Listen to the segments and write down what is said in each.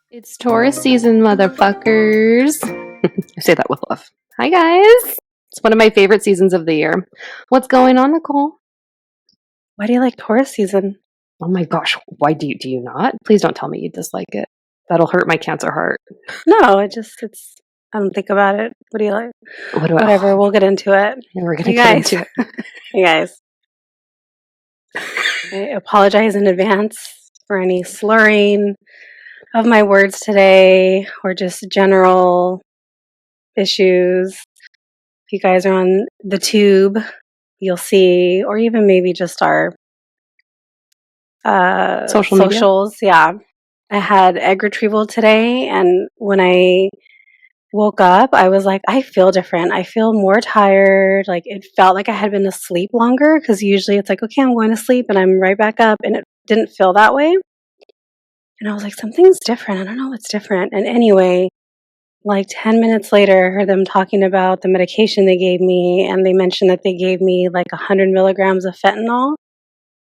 It's Taurus season, motherfuckers. I say that with love. Hi, guys. It's one of my favorite seasons of the year. What's going on, Nichole? Why do you like Taurus season? Oh my gosh, why do you not? Please don't tell me you dislike it. That'll hurt my Cancer heart. No, I don't think about it. What do you like? Whatever, we'll get into it. Yeah, we're gonna get into it. You guys. I apologize in advance for any slurring of my words today or just general issues. If you guys are on the tube, you'll see, or even maybe just our socials. Yeah. I had egg retrieval today, and when I woke up, I was like, I feel different. I feel more tired. Like, it felt like I had been asleep longer, because usually it's like, okay, I'm going to sleep and I'm right back up, and it didn't feel that way. And I was like, something's different. I don't know what's different. And anyway, like 10 minutes later, I heard them talking about the medication they gave me, and they mentioned that they gave me like 100 milligrams of fentanyl.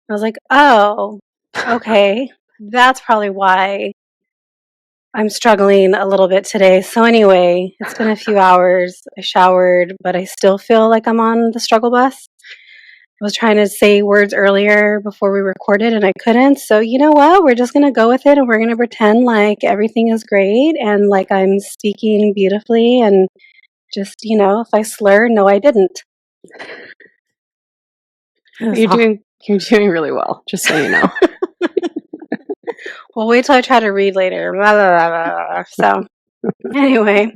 I was like, oh, okay. That's probably why I'm struggling a little bit today. So anyway, it's been a few hours. I showered, but I still feel like I'm on the struggle bus. I was trying to say words earlier before we recorded and I couldn't. So you know what? We're just going to go with it, and we're going to pretend like everything is great and like I'm speaking beautifully, and just, if I slur, no, I didn't. You're doing really well, just so you know. Well, wait till I try to read later. Blah, blah, blah, blah. So anyway,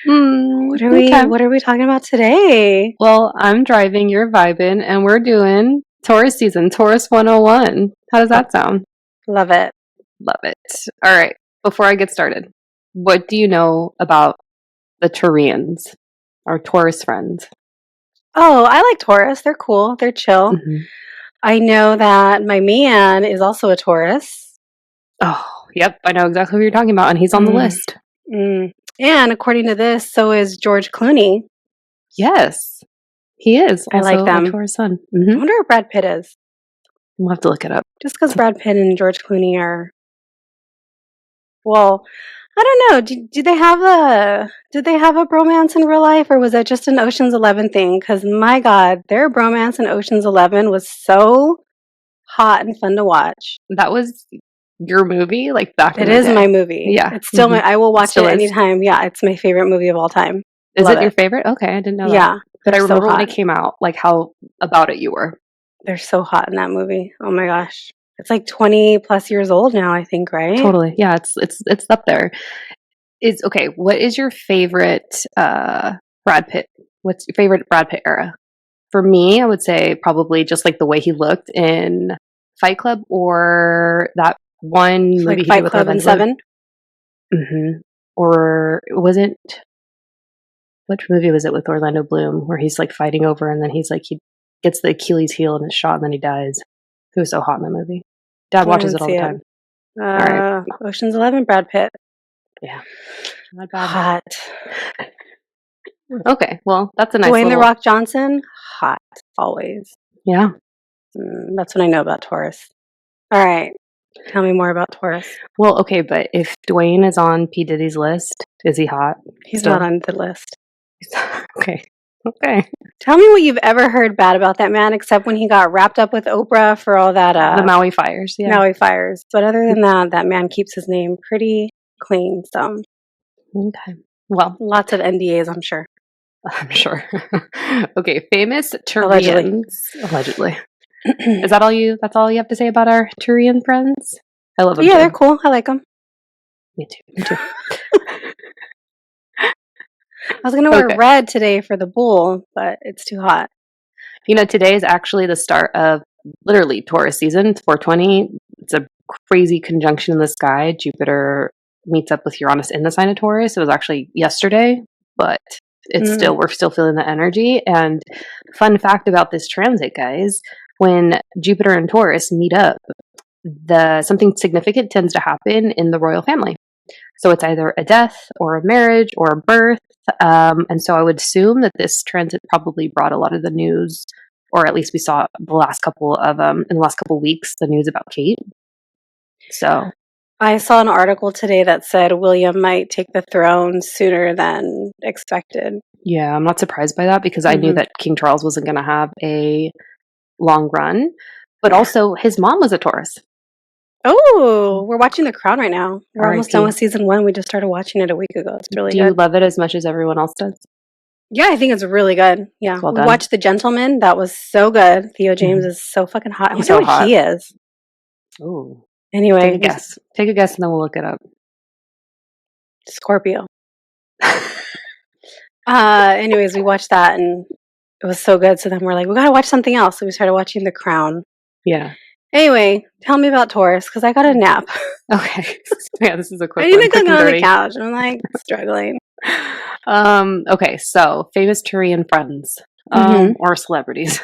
what are we talking about today? Well, I'm driving, you're vibing, and we're doing Taurus season, Taurus 101. How does that sound? Love it. Love it. All right. Before I get started, what do you know about the Taurians, our Taurus friends? Oh, I like Taurus. They're cool. They're chill. Mm-hmm. I know that my man is also a Taurus. Oh, yep. I know exactly who you're talking about, and he's on the list. And according to this, so is George Clooney. Yes, he is. I like them. A Taurus sun. Mm-hmm. I wonder where Brad Pitt is. We'll have to look it up. Just because Brad Pitt and George Clooney are, well, I don't know. Did they have a bromance in real life, or was that just an Ocean's 11 thing? Because my God, their bromance in Ocean's 11 was so hot and fun to watch. That was your movie, like back in the day? It is my movie. Yeah, it's still I will watch it anytime. Yeah, it's my favorite movie of all time. Is it your favorite? Okay, I didn't know that. Yeah, but I remember when it came out, like how about it you were. They're so hot in that movie. Oh my gosh. It's like 20 plus years old now, I think, right? Totally. Yeah, it's up there. What is your favorite Brad Pitt? What's your favorite Brad Pitt era? For me, I would say probably just like the way he looked in Fight Club, or that one movie like he Fight did with Club and Seven. Mm-hmm. Or it wasn't. Which movie was it with Orlando Bloom where he's like fighting over, and then he's like he gets the Achilles heel and it's shot, and then he dies. He was so hot in that movie. Dad watches it all the time. All right. Ocean's 11, Brad Pitt. Yeah. Not bad. Hot. Okay, well, that's a nice Dwayne The Rock Johnson, hot, always. Yeah. That's what I know about Taurus. All right. Tell me more about Taurus. Well, okay, but if Dwayne is on P. Diddy's list, is he hot? He's not on the list. Okay. Tell me what you've ever heard bad about that man, except when he got wrapped up with Oprah for all that. The Maui fires. Yeah. Maui fires. But other than that man keeps his name pretty clean. So. Okay. Well. Lots of NDAs, I'm sure. Okay. Famous Taurians. Allegedly. Is that all you? That's all you have to say about our Taurian friends? I love them. Yeah, they're cool. I like them. Me too. I was going to wear red today for the bull, but it's too hot. Today is actually the start of literally Taurus season. It's 420. It's a crazy conjunction in the sky. Jupiter meets up with Uranus in the sign of Taurus. It was actually yesterday, but it's we're still feeling the energy. And fun fact about this transit, guys, when Jupiter and Taurus meet up, something significant tends to happen in the royal family. So it's either a death or a marriage or a birth. And so I would assume that this transit probably brought a lot of the news or at least we saw the last couple of in the last couple of weeks the news about Kate. So I saw an article today that said William might take the throne sooner than expected. yeah, I'm not surprised by that because I knew that King Charles wasn't going to have a long run, but also his mom was a Taurus. Oh, we're watching The Crown right now. We're almost R.I.P. done with season 1. We just started watching it a week ago. It's really Do good. you love it as much as everyone else does? Yeah, I think it's really good. Yeah, Well we done. watched The Gentleman. That was so good. Theo James is so fucking hot. I He's wonder so what hot. he is. Ooh. Anyway, Take a guess. Take a guess and then we'll look it up. Scorpio. Anyways, we watched that and it was so good. So then we're like, we gotta watch something else. So we started watching The Crown. Yeah. Anyway, tell me about Taurus because I got a nap. Okay. Yeah, this is a quick I one. need to Quick go and on the dirty. couch. I'm like struggling. Okay, so famous Turian friends or celebrities.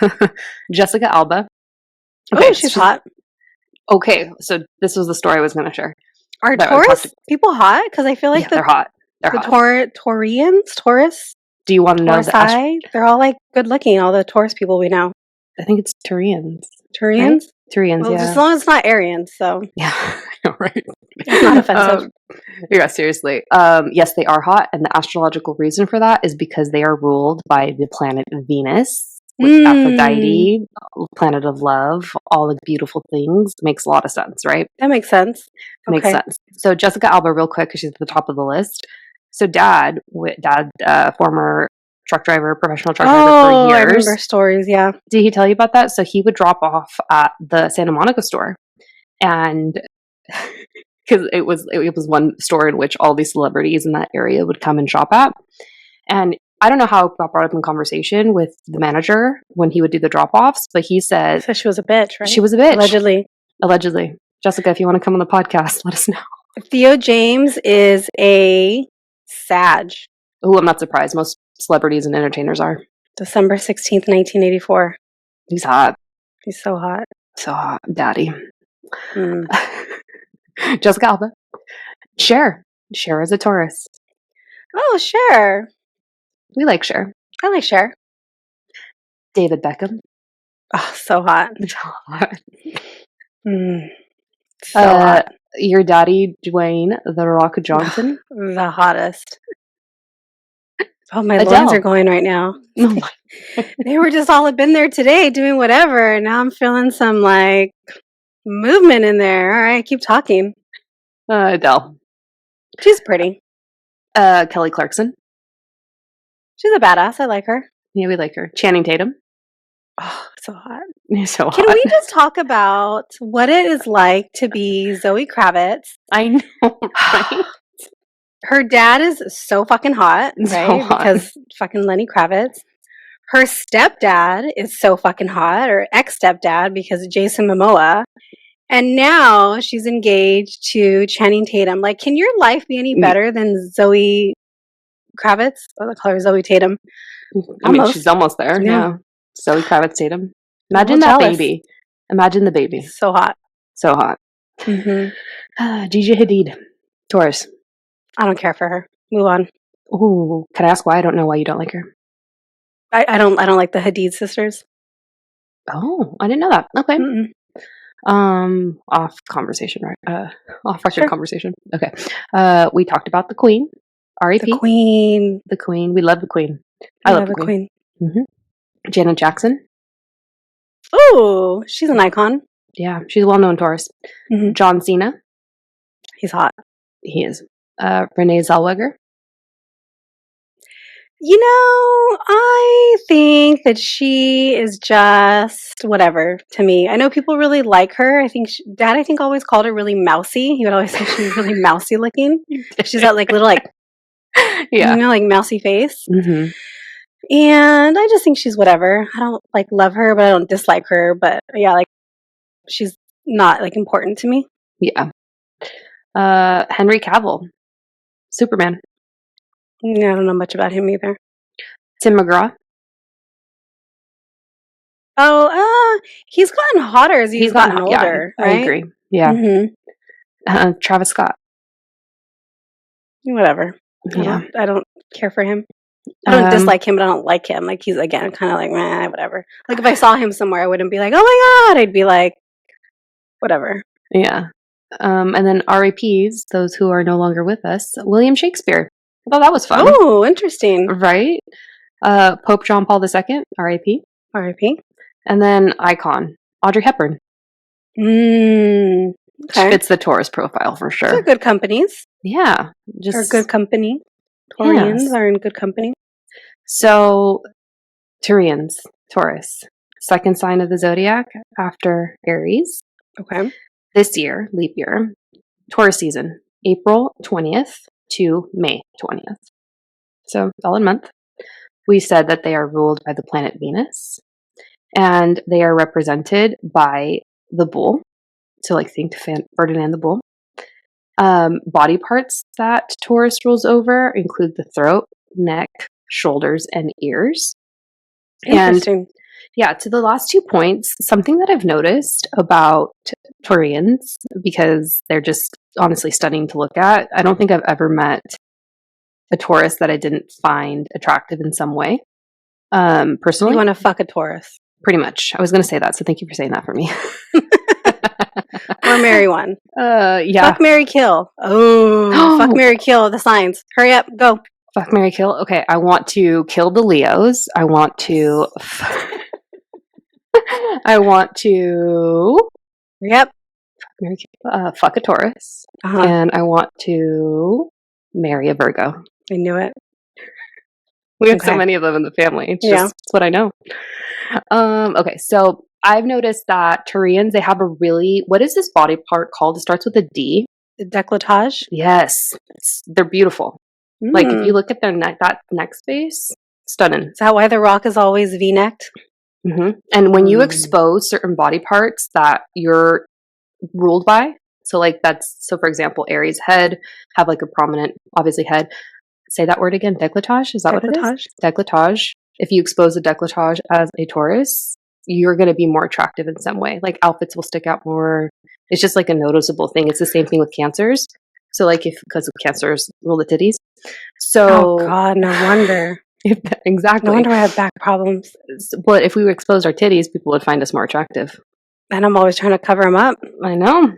Jessica Alba. Okay, she's hot. Okay, so this was the story I was going to share. Are Taurus people hot? Because I feel like they're hot. They're hot. Taurus. Do you want to know the they're all like good looking, all the Taurus people we know. I think it's Turians. Turians? Right? Turians, well, yeah. as long as it's not Aryans, so. Yeah, I know, right? It's not offensive. Yeah, seriously. Yes, they are hot, and the astrological reason for that is because they are ruled by the planet Venus, with Aphrodite, planet of love, all the beautiful things. Makes a lot of sense, right? That makes sense. Makes sense. So Jessica Alba, real quick, because she's at the top of the list. So dad, former truck driver, professional truck driver for years. I remember stories, yeah. Did he tell you about that? So he would drop off at the Santa Monica store, and because it was one store in which all these celebrities in that area would come and shop at. And I don't know how it got brought up in conversation with the manager when he would do the drop-offs, but he said so she was a bitch, right? She was a bitch. Allegedly. Jessica, if you want to come on the podcast, let us know. Theo James is a Sag. Oh, I'm not surprised. Most celebrities and entertainers are. December 16th, 1984. He's hot. He's so hot. So hot. Daddy. Jessica Alba. Cher. Cher is a Taurus. Oh, Cher. We like Cher. I like Cher. David Beckham. Oh, so hot. So hot. So hot. Your daddy, Dwayne The Rock Johnson. The hottest. Oh, my lines are going right now. Oh my. They were just all up in there today doing whatever. And now I'm feeling some like movement in there. All right, keep talking. Adele. She's pretty. Kelly Clarkson. She's a badass. I like her. Yeah, we like her. Channing Tatum. Oh, so hot. So hot. Can we just talk about what it is like to be Zoe Kravitz? I know, right? Her dad is so fucking hot, right? So hot. Because fucking Lenny Kravitz. Her stepdad is so fucking hot, or ex-stepdad, because of Jason Momoa. And now she's engaged to Channing Tatum. Like, can your life be any better than Zoe Kravitz? I'll call her Zoe Tatum. I mean, she's almost there. Yeah. Zoe Kravitz Tatum. Imagine that baby. Imagine the baby. So hot. So hot. Gigi Hadid. Taurus. I don't care for her. Move on. Ooh, can I ask why? I don't know why you don't like her. I don't like the Hadid sisters. Oh, I didn't know that. Okay. Off conversation, right? Off record conversation. Okay. We talked about the Queen. R.I.P. The Queen. The Queen. We love the Queen. I love the Queen. Janet Jackson. Oh, she's an icon. Yeah, she's a well-known Taurus. John Cena. He's hot. He is. Renee Zellweger. You know, I think that she is just whatever to me. I know people really like her. I think Dad, always called her really mousy. He would always say she was really mousy looking. She's got like little like mousy face. And I just think she's whatever. I don't like love her, but I don't dislike her. But yeah, like she's not like important to me. Yeah. Henry Cavill. Superman. Yeah, I don't know much about him either. Tim McGraw. Oh, he's gotten hotter as he's gotten older. Yeah, right? I agree. Yeah. Travis Scott. Whatever. Yeah. I don't care for him. I don't dislike him, but I don't like him. Like, he's, again, kind of like, meh, whatever. Like, if I saw him somewhere, I wouldn't be like, oh my God. I'd be like, whatever. Yeah. And then RAPs, those who are no longer with us, William Shakespeare. I thought that was fun. Oh, interesting. Right? Pope John Paul II, RAP. R.I.P. And then icon, Audrey Hepburn. Okay. She fits the Taurus profile for sure. Those are good companies. Yeah. Or good company. Taurians are in good company. So, Taurians, Taurus, second sign of the zodiac after Aries. Okay. This year, leap year, Taurus season, April 20th to May 20th. So, solid month. We said that they are ruled by the planet Venus, and they are represented by the bull. So, like, think Ferdinand the Bull. Body parts that Taurus rules over include the throat, neck, shoulders, and ears. Interesting. And yeah, to the last 2 points, something that I've noticed about Taurians, because they're just honestly stunning to look at. I don't think I've ever met a Taurus that I didn't find attractive in some way. Personally, You want to fuck a Taurus. Pretty much. I was going to say that, so thank you for saying that for me. Or marry one. Yeah. Fuck, marry, kill. Oh, fuck, marry, kill. The signs. Hurry up, go. Fuck, marry, kill. Okay, I want to kill the Leos. I want to. I want to. Yep. Fuck a Taurus, and I want to marry a Virgo. I knew it. We have so many of them in the family. It's what I know. Okay, so I've noticed that Taurians, they have a really, what is this body part called? It starts with a D. The décolletage? Yes. They're beautiful. Like, if you look at their neck, that neck space, stunning. Is that why The Rock is always V-necked? Mm-hmm. And when you expose certain body parts that you're ruled by, so for example, Aries head, have like a prominent, obviously, head. Say that word again, décolletage? Is that what it is? Décolletage. If you expose a décolletage as a Taurus, you're going to be more attractive in some way. Like, outfits will stick out more. It's just like a noticeable thing. It's the same thing with Cancers. So, like, because of Cancers rule the titties. So, oh God, no wonder. Exactly. No wonder I have back problems. But if we exposed our titties, people would find us more attractive. And I'm always trying to cover them up. I know.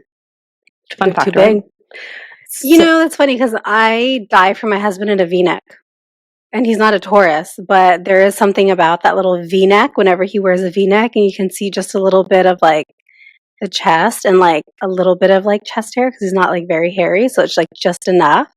Fun fact, too big. You know, that's funny because I die for my husband in a V-neck. And he's not a Taurus, but there is something about that little V-neck whenever he wears a V-neck, and you can see just a little bit of like the chest and like a little bit of like chest hair because he's not like very hairy, so it's like just enough.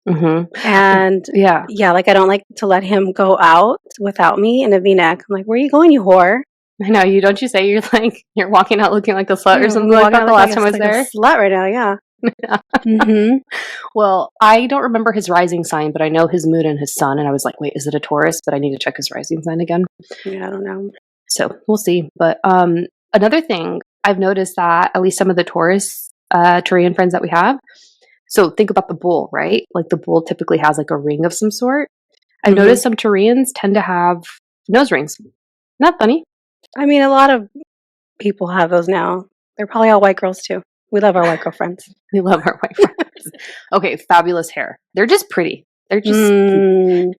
Mm-hmm. And yeah, like I don't like to let him go out without me in a V-neck. I'm like, where are you going, you whore? I know, you don't you say you're walking out looking like a slut or something like that the last time I was there? A slut right now, yeah. Mm-hmm. Well, I don't remember his rising sign, but I know his moon and his sun, and I was like, wait, is it a Taurus? But I need to check his rising sign again. Yeah, I don't know. So we'll see. But another thing I've noticed that at least some of the Taurian friends that we have, so think about the bull, right? Like the bull typically has like a ring of some sort. I've noticed some Taurians tend to have nose rings. Isn't that funny? I mean, a lot of people have those now. They're probably all white girls too. We love our white girl friends. We love our white friends. Okay, fabulous hair. They're just pretty. They're just. The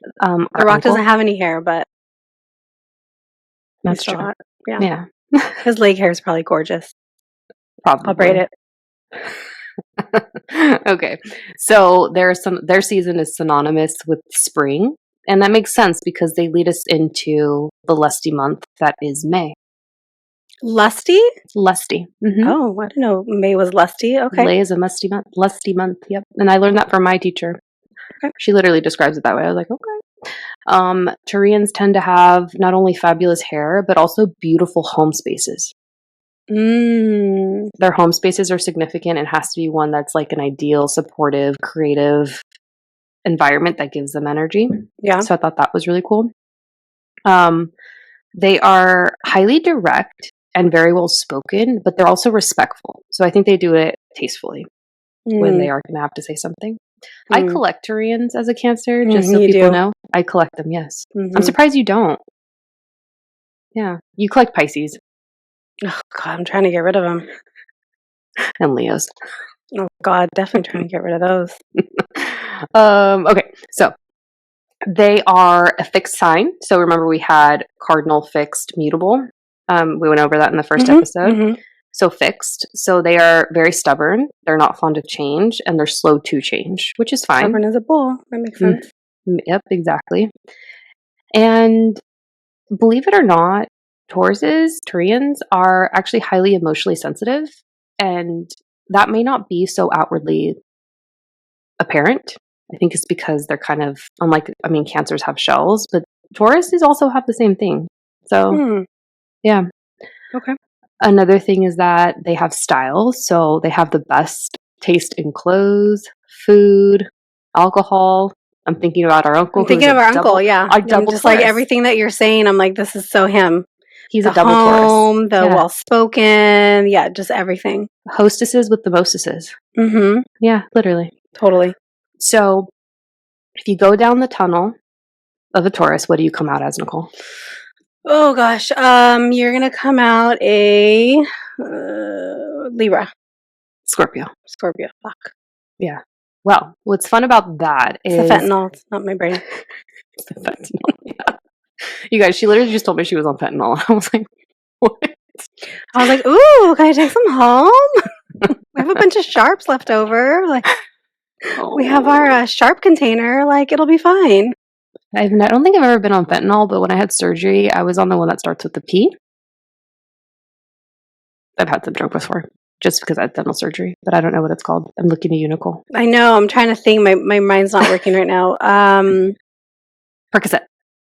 Rock doesn't have any hair, but that's true. Hot. Yeah. His leg hair is probably gorgeous. Probably. I'll braid it. Okay, so their season is synonymous with spring, and that makes sense because they lead us into the lusty month that is May. Lusty? Lusty. Mm-hmm. Oh, I didn't know May was lusty. Okay. May is a lusty month. Yep. And I learned that from my teacher. Okay. She literally describes it that way. I was like, okay. Taurians tend to have not only fabulous hair, but also beautiful home spaces. Their home spaces are significant. It has to be one that's like an ideal, supportive, creative environment that gives them energy. Yeah. So I thought that was really cool. They are highly direct and very well spoken, but they're also respectful. So I think they do it tastefully when they are going to have to say something. I collect Taurians as a Cancer, just so people know. I collect them, yes. I'm surprised you don't. Yeah. You collect Pisces. Oh, God, I'm trying to get rid of them. And Leos. Oh, God, definitely trying to get rid of those. Okay, so They are a fixed sign. So remember, we had cardinal, fixed, mutable. We went over that in the first episode. Mm-hmm. So fixed. So they are very stubborn. They're not fond of change, and they're slow to change, which is fine. Stubborn as a bull. That makes sense. Yep, exactly. And believe it or not, Taurians are actually highly emotionally sensitive, and that may not be so outwardly apparent. I think it's because they're kind of unlike, I mean, Cancers have shells, but Tauruses also have the same thing. So, yeah. Okay. Another thing is that they have style. So they have the best taste in clothes, food, alcohol. I'm thinking about our uncle. I'm thinking of our uncle, yeah. Our double I'm just Taurus. like everything that you're saying, I'm like, this is so him. He's the a double home, Taurus. The well-spoken, yeah, just everything. Hostesses with the mostesses. Mm-hmm. Yeah, literally. Totally. So if you go down the tunnel of a Taurus, what do you come out as, Nichole? Oh gosh, you're gonna come out a Libra. Scorpio. Fuck. Yeah. Well, what's fun about that is it's the fentanyl. It's not my brain. It's the fentanyl. Yeah. You guys, she literally just told me she was on fentanyl. I was like, what? I was like, ooh, can I take some home? We have a bunch of sharps left over. Like, we have our sharp container. Like, it'll be fine. I don't think I've ever been on fentanyl, but when I had surgery, I was on the one that starts with the P. I've had some drunk before, just because I had dental surgery, but I don't know what it's called. I'm looking at you, Nichole. I know. I'm trying to think. My mind's not working right now. Percocet.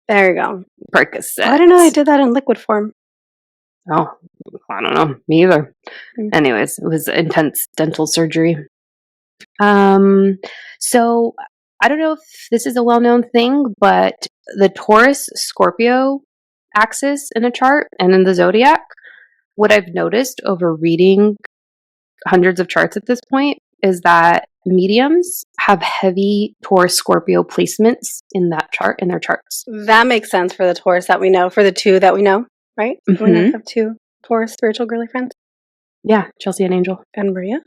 There you go. Percocet. I didn't know they did that in liquid form. Oh, I don't know. Me either. Anyways, it was intense dental surgery. So I don't know if this is a well-known thing, but the Taurus-Scorpio axis in a chart and in the Zodiac, what I've noticed over reading hundreds of charts at this point is that mediums have heavy Taurus-Scorpio placements in that chart, in their charts. That makes sense for the Taurus that we know, for the two that we know, right? Mm-hmm. We have two Taurus spiritual girly friends. Yeah, Chelsea and Angel. And Maria.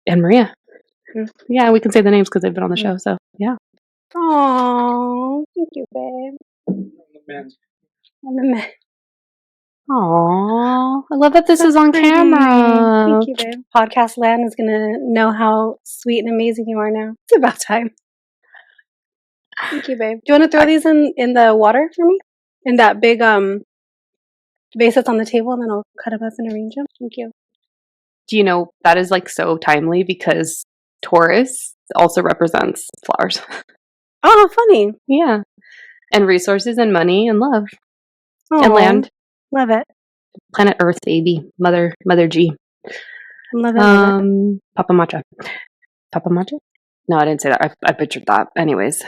And Maria. Yeah, we can say the names because they've been on the show, so yeah. Aww, thank you, babe. On the man. Aww, I love that this is on camera. Thank you, babe. Podcast land is gonna know how sweet and amazing you are now. It's about time. Thank you, babe. Do you want to throw these in the water for me? In that big vase that's on the table, and then I'll cut them up and arrange them. Thank you. Do you know that is like so timely because Taurus also represents flowers. Oh, funny. Yeah. And resources and money and love. Aww, and land. Love it. Planet Earth, baby. Mother G. Love it. Papa Matcha. Papa Matcha? No, I didn't say that. I pictured that. Anyways.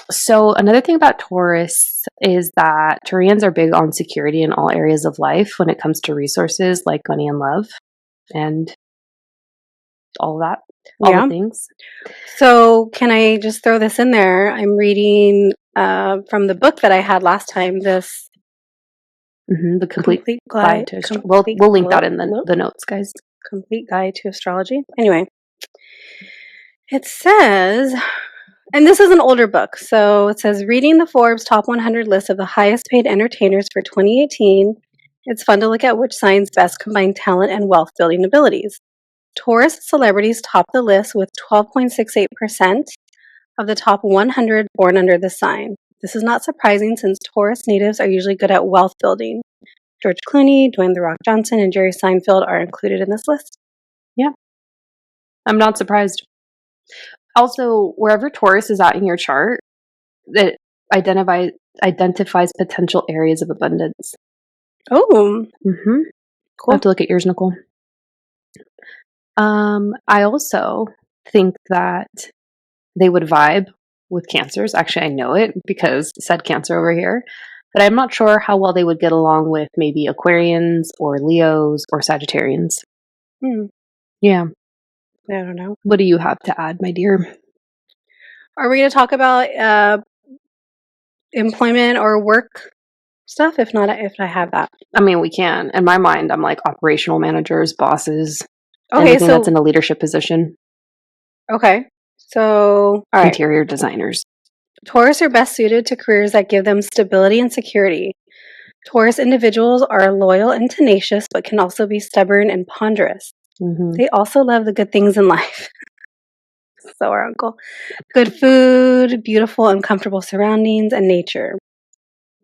So another thing about Taurus is that Taurians are big on security in all areas of life when it comes to resources like money and love and all of that. All the things. So can I just throw this in there? I'm reading from the book that I had last time, this the complete guide to astrology. We'll link that in the notes, guys. Complete guide to astrology. Anyway, it says, and this is an older book, so it says, reading the Forbes Top 100 list of the highest paid entertainers for 2018, it's fun to look at which signs best combine talent and wealth building abilities. Taurus celebrities top the list with 12.68% of the top 100 born under the sign. This is not surprising since Taurus natives are usually good at wealth building. George Clooney, Dwayne "The Rock" Johnson, and Jerry Seinfeld are included in this list. Yeah. I'm not surprised. Also, wherever Taurus is at in your chart, it identifies potential areas of abundance. Oh. Mm-hmm. Cool. I have to look at yours, Nichole. I also think that they would vibe with Cancers. Actually, I know it because said Cancer over here. But I'm not sure how well they would get along with maybe Aquarians or Leos or Sagittarians. Yeah. I don't know. What do you have to add, my dear? Are we going to talk about employment or work stuff? If not, if I have that. I mean, we can. In my mind, I'm like operational managers, bosses, okay, anything that's in a leadership position. Okay. So, all right. Interior designers. Taurus are best suited to careers that give them stability and security. Taurus individuals are loyal and tenacious, but can also be stubborn and ponderous. Mm-hmm. They also love the good things in life. So our uncle. Good food, beautiful and comfortable surroundings, and nature.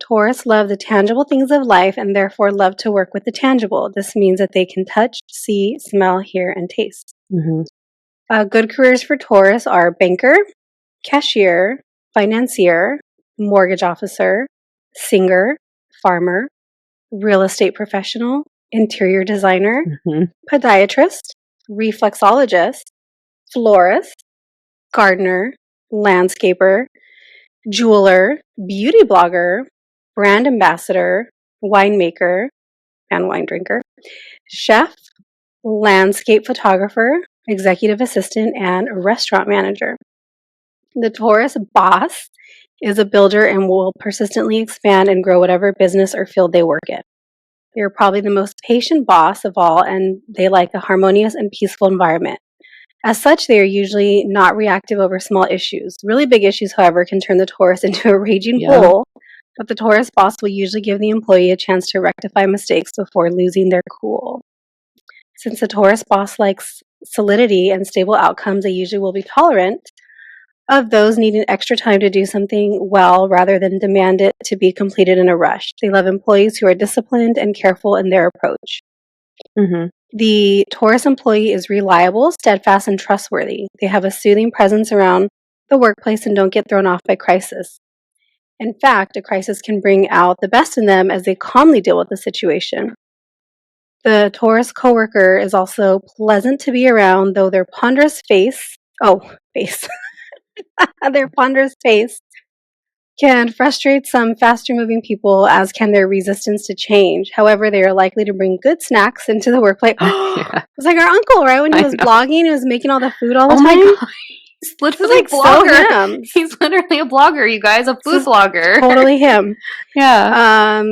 Taurus love the tangible things of life and therefore love to work with the tangible. This means that they can touch, see, smell, hear, and taste. Mm-hmm. Good careers for Taurus are banker, cashier, financier, mortgage officer, singer, farmer, real estate professional, interior designer, Mm-hmm. podiatrist, reflexologist, florist, gardener, landscaper, jeweler, beauty blogger, brand ambassador, winemaker and wine drinker, chef, landscape photographer, executive assistant, and restaurant manager. The Taurus boss is a builder and will persistently expand and grow whatever business or field they work in. They're probably the most patient boss of all, and they like a harmonious and peaceful environment. As such, they are usually not reactive over small issues. Really big issues, however, can turn the Taurus into a raging bull, but the Taurus boss will usually give the employee a chance to rectify mistakes before losing their cool. Since the Taurus boss likes solidity and stable outcomes, they usually will be tolerant of those needing extra time to do something well rather than demand it to be completed in a rush. They love employees who are disciplined and careful in their approach. Mm-hmm. The Taurus employee is reliable, steadfast, and trustworthy. They have a soothing presence around the workplace and don't get thrown off by crisis. In fact, a crisis can bring out the best in them as they calmly deal with the situation. The Taurus coworker is also pleasant to be around, though their ponderous face, their ponderous face can frustrate some faster moving people, as can their resistance to change. However, they are likely to bring good snacks into the workplace. Yeah. It was like our uncle, right? When he I was know. blogging, he was making all the food all the Oh time. my god, he's This is literally like a so blogger. him. He's literally a blogger, you guys, a This food is blogger. totally him. Yeah.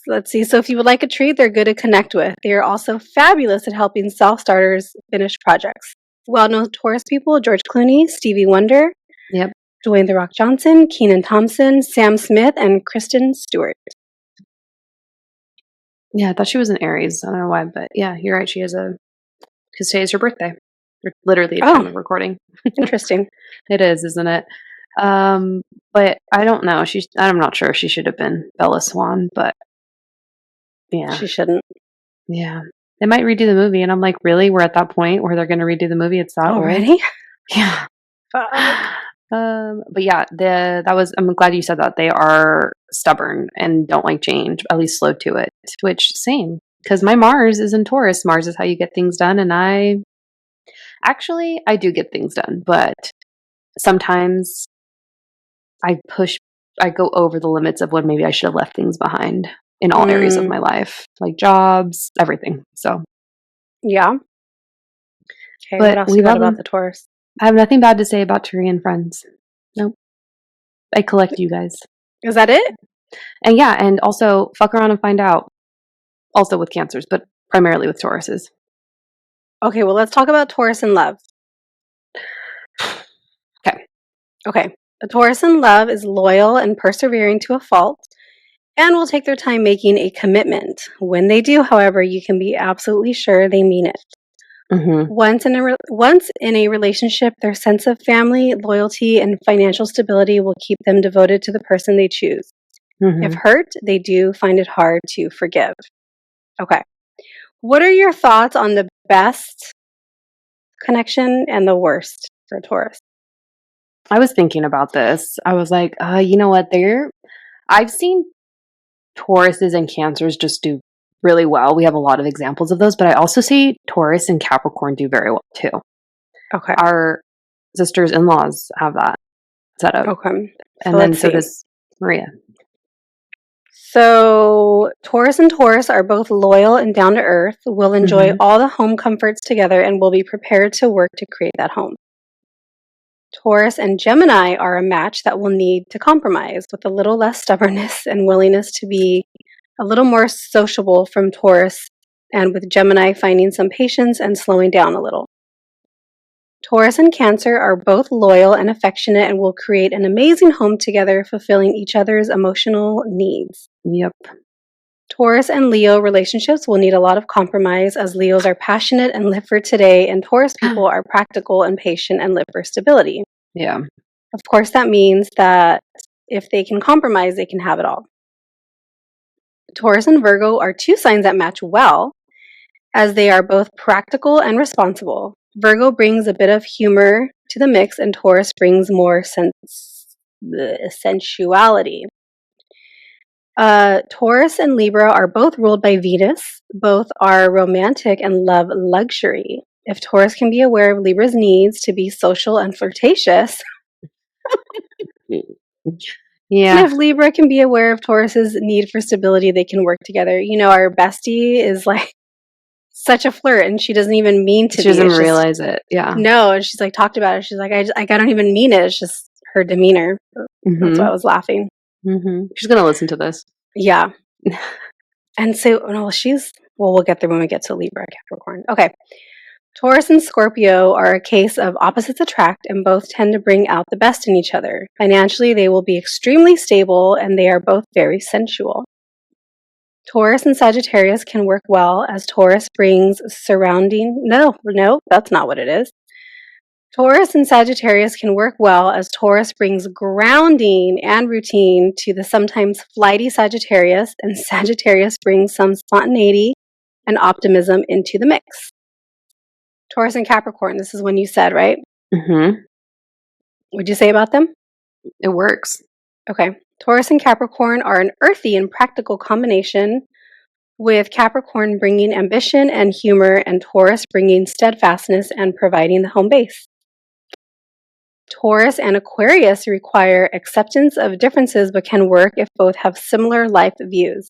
Let's see. So if you would like a treat, they're good to connect with. They are also fabulous at helping self-starters finish projects. Well-known Taurus people: George Clooney, Stevie Wonder, Yep. Dwayne "The Rock" Johnson, Kenan Thompson, Sam Smith, and Kristen Stewart. Yeah, I thought she was an Aries. I don't know why, but yeah, you're right. She is because today is her birthday. Literally, at time of recording. Interesting. It is, isn't it? But I don't know. I'm not sure if she should have been Bella Swan, but yeah, She shouldn't. yeah. They might redo the movie, and I'm like, really? We're at that point where they're going to redo the movie? It's that old? Already? Yeah. Fuck. But yeah, I'm glad you said that. They are stubborn and don't like change, at least slow to it, which same. Because my Mars is in Taurus. Mars is how you get things done. And I do get things done, but sometimes I go over the limits of when maybe I should have left things behind in all areas of my life, like jobs, everything. So, Yeah. Okay, but what else we you got love about them. the Taurus? I have nothing bad to say about Turian friends. Nope. I collect you guys. Is that it? And yeah, and also fuck around and find out. Also with Cancers, but primarily with Tauruses. Okay, well, let's talk about Taurus in love. Okay. A Taurus in love is loyal and persevering to a fault and will take their time making a commitment. When they do, however, you can be absolutely sure they mean it. Mm-hmm. Once in a relationship, their sense of family, loyalty, and financial stability will keep them devoted to the person they choose. Mm-hmm. If hurt, they do find it hard to forgive. Okay. What are your thoughts on the best connection and the worst for Taurus? I was thinking about this. I was like, you know what? I've seen Tauruses and Cancers just do really well. We have a lot of examples of those, but I also see Taurus and Capricorn do very well too. Okay. Our sisters-in-laws have that set up. Okay. And then so does Maria. So Taurus and Taurus are both loyal and down to earth, will enjoy all the home comforts together, and will be prepared to work to create that home. Taurus and Gemini are a match that will need to compromise with a little less stubbornness and willingness to be a little more sociable from Taurus, and with Gemini finding some patience and slowing down a little. Taurus and Cancer are both loyal and affectionate and will create an amazing home together, fulfilling each other's emotional needs. Yep. Taurus and Leo relationships will need a lot of compromise as Leos are passionate and live for today, and Taurus people are practical and patient and live for stability. Yeah. Of course, that means that if they can compromise, they can have it all. Taurus and Virgo are two signs that match well, as they are both practical and responsible. Virgo brings a bit of humor to the mix, and Taurus brings more sensuality. Taurus and Libra are both ruled by Venus. Both are romantic and love luxury. If Taurus can be aware of Libra's needs to be social and flirtatious, Yeah. and if Libra can be aware of Taurus's need for stability, they can work together. You know, our bestie is like such a flirt, and she doesn't even mean to She be. doesn't It's just- realize it. Yeah. No, and she's like talked about it. She's like, I don't even mean it. It's just her demeanor. That's why I was laughing. She's gonna listen to this. Yeah. And so, no, we'll get there when we get to Libra, Capricorn. Okay. Taurus and Scorpio are a case of opposites attract, and both tend to bring out the best in each other. Financially, they will be extremely stable, and they are both very sensual. Taurus and Sagittarius can work well, as Taurus brings no, that's not what it is. Taurus and Sagittarius can work well, as Taurus brings grounding and routine to the sometimes flighty Sagittarius, and Sagittarius brings some spontaneity and optimism into the mix. Taurus and Capricorn, this is when you said, right? What'd you say about them? It works. Okay. Taurus and Capricorn are an earthy and practical combination, with Capricorn bringing ambition and humor, and Taurus bringing steadfastness and providing the home base. Taurus and Aquarius require acceptance of differences but can work if both have similar life views.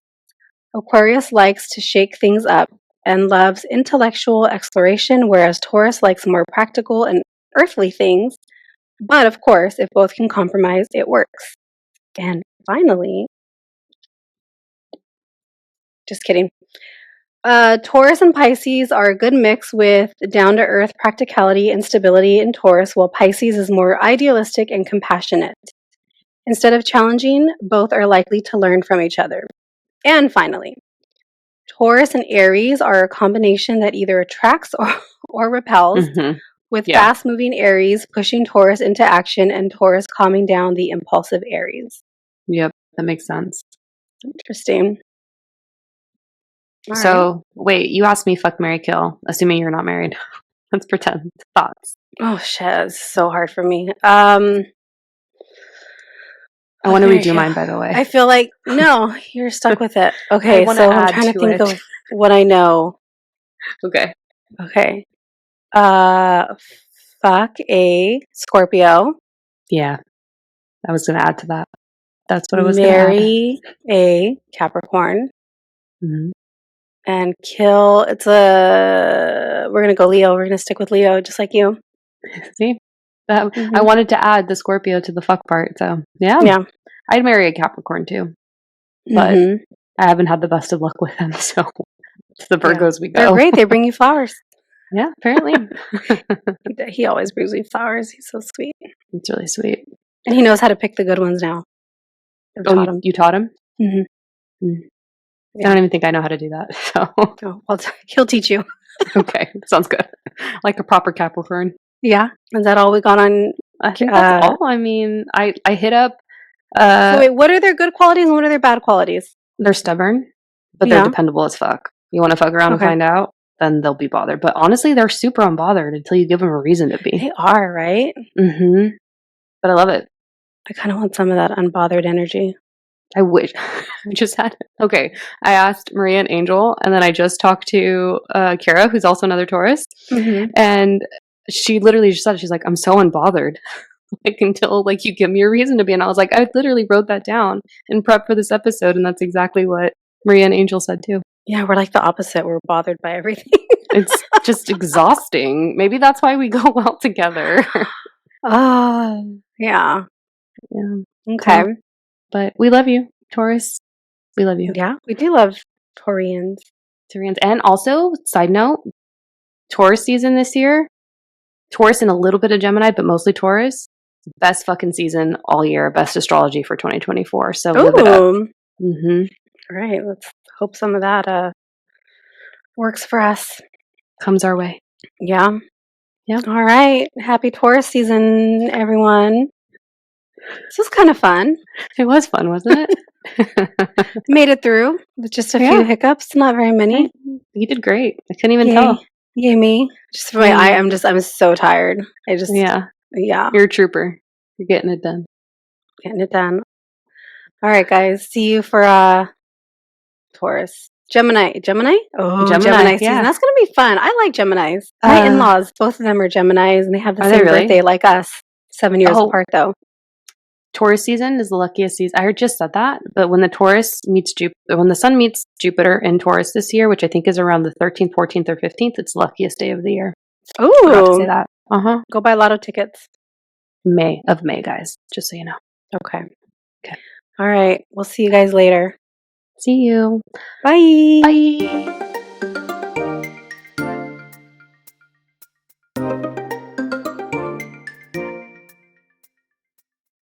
Aquarius likes to shake things up and loves intellectual exploration, whereas Taurus likes more practical and earthly things. But of course, if both can compromise, it works. And finally, just kidding. Taurus and Pisces are a good mix with down-to-earth practicality and stability in Taurus, while Pisces is more idealistic and compassionate. Instead of challenging, both are likely to learn from each other. And finally, Taurus and Aries are a combination that either attracts or repels, with fast-moving Aries pushing Taurus into action and Taurus calming down the impulsive Aries. Yep, that makes sense. Interesting. So, wait, you asked me fuck, marry, kill, assuming you're not married. Let's pretend. Thoughts? Oh, shit. It's so hard for me. I want to redo mine, by the way. I feel like, no, you're stuck with it. Okay, so I'm trying to think of what I know. Okay. Fuck a Scorpio. Yeah. I was going to add to that. That's what I was going to add. Marry a Capricorn. And kill, we're going to go Leo. We're going to stick with Leo, just like you. See? I wanted to add the Scorpio to the fuck part, so yeah. I'd marry a Capricorn too. But I haven't had the best of luck with them, so to the Virgos we go. They're great. They bring you flowers. Yeah, apparently. He always brings me flowers. He's so sweet. It's really sweet. And he knows how to pick the good ones now. You taught him? I don't even think I know how to do that. So he'll teach you. Okay, sounds good. Like a proper Capricorn. Yeah. Is that all we got on? I think that's all. I mean, I hit up. So wait, what are their good qualities and what are their bad qualities? They're stubborn, but they're dependable as fuck. You want to fuck around and find out, then they'll be bothered. But honestly, they're super unbothered until you give them a reason to be. They are, right? But I love it. I kind of want some of that unbothered energy. I wish. I just had okay. I asked Maria and Angel, and then I just talked to Kara, who's also another Taurus, and she literally just said, she's like, I'm so unbothered, like until like you give me a reason to be. And I was like, I literally wrote that down in prep for this episode, and that's exactly what Maria and Angel said too. Yeah, we're like the opposite. We're bothered by everything. It's just exhausting. Maybe that's why we go well together. Yeah. Okay. But we love you, Taurus. We love you. Yeah, we do love Taurians. And also, side note, Taurus season this year, Taurus and a little bit of Gemini, but mostly Taurus. Best fucking season all year. Best astrology for 2024. So live it up. Ooh. Mm-hmm. All right, let's hope some of that works for us. Comes our way. Yeah. Yeah. All right. Happy Taurus season, everyone. This was kind of fun. It was fun, wasn't it? Made it through with just a few Yeah. hiccups, not very many. You did great. I couldn't even Yay. tell. Yay me. Just for I'm so tired. Yeah. You're a trooper. You're getting it done. Getting it done. All right, guys. See you for Taurus. Gemini? Oh, Gemini season. Yeah. That's going to be fun. I like Geminis. My in-laws, both of them are Geminis, and they have the same birthday like us. 7 years apart, though. Taurus season is the luckiest season. I just said that, but when the when the sun meets Jupiter in Taurus this year, which I think is around the 13th, 14th, or 15th, it's the luckiest day of the year. Oh, forgot to say that. Go buy lotto tickets. May, guys. Just so you know. Okay. All right. We'll see you guys later. See you. Bye. Bye.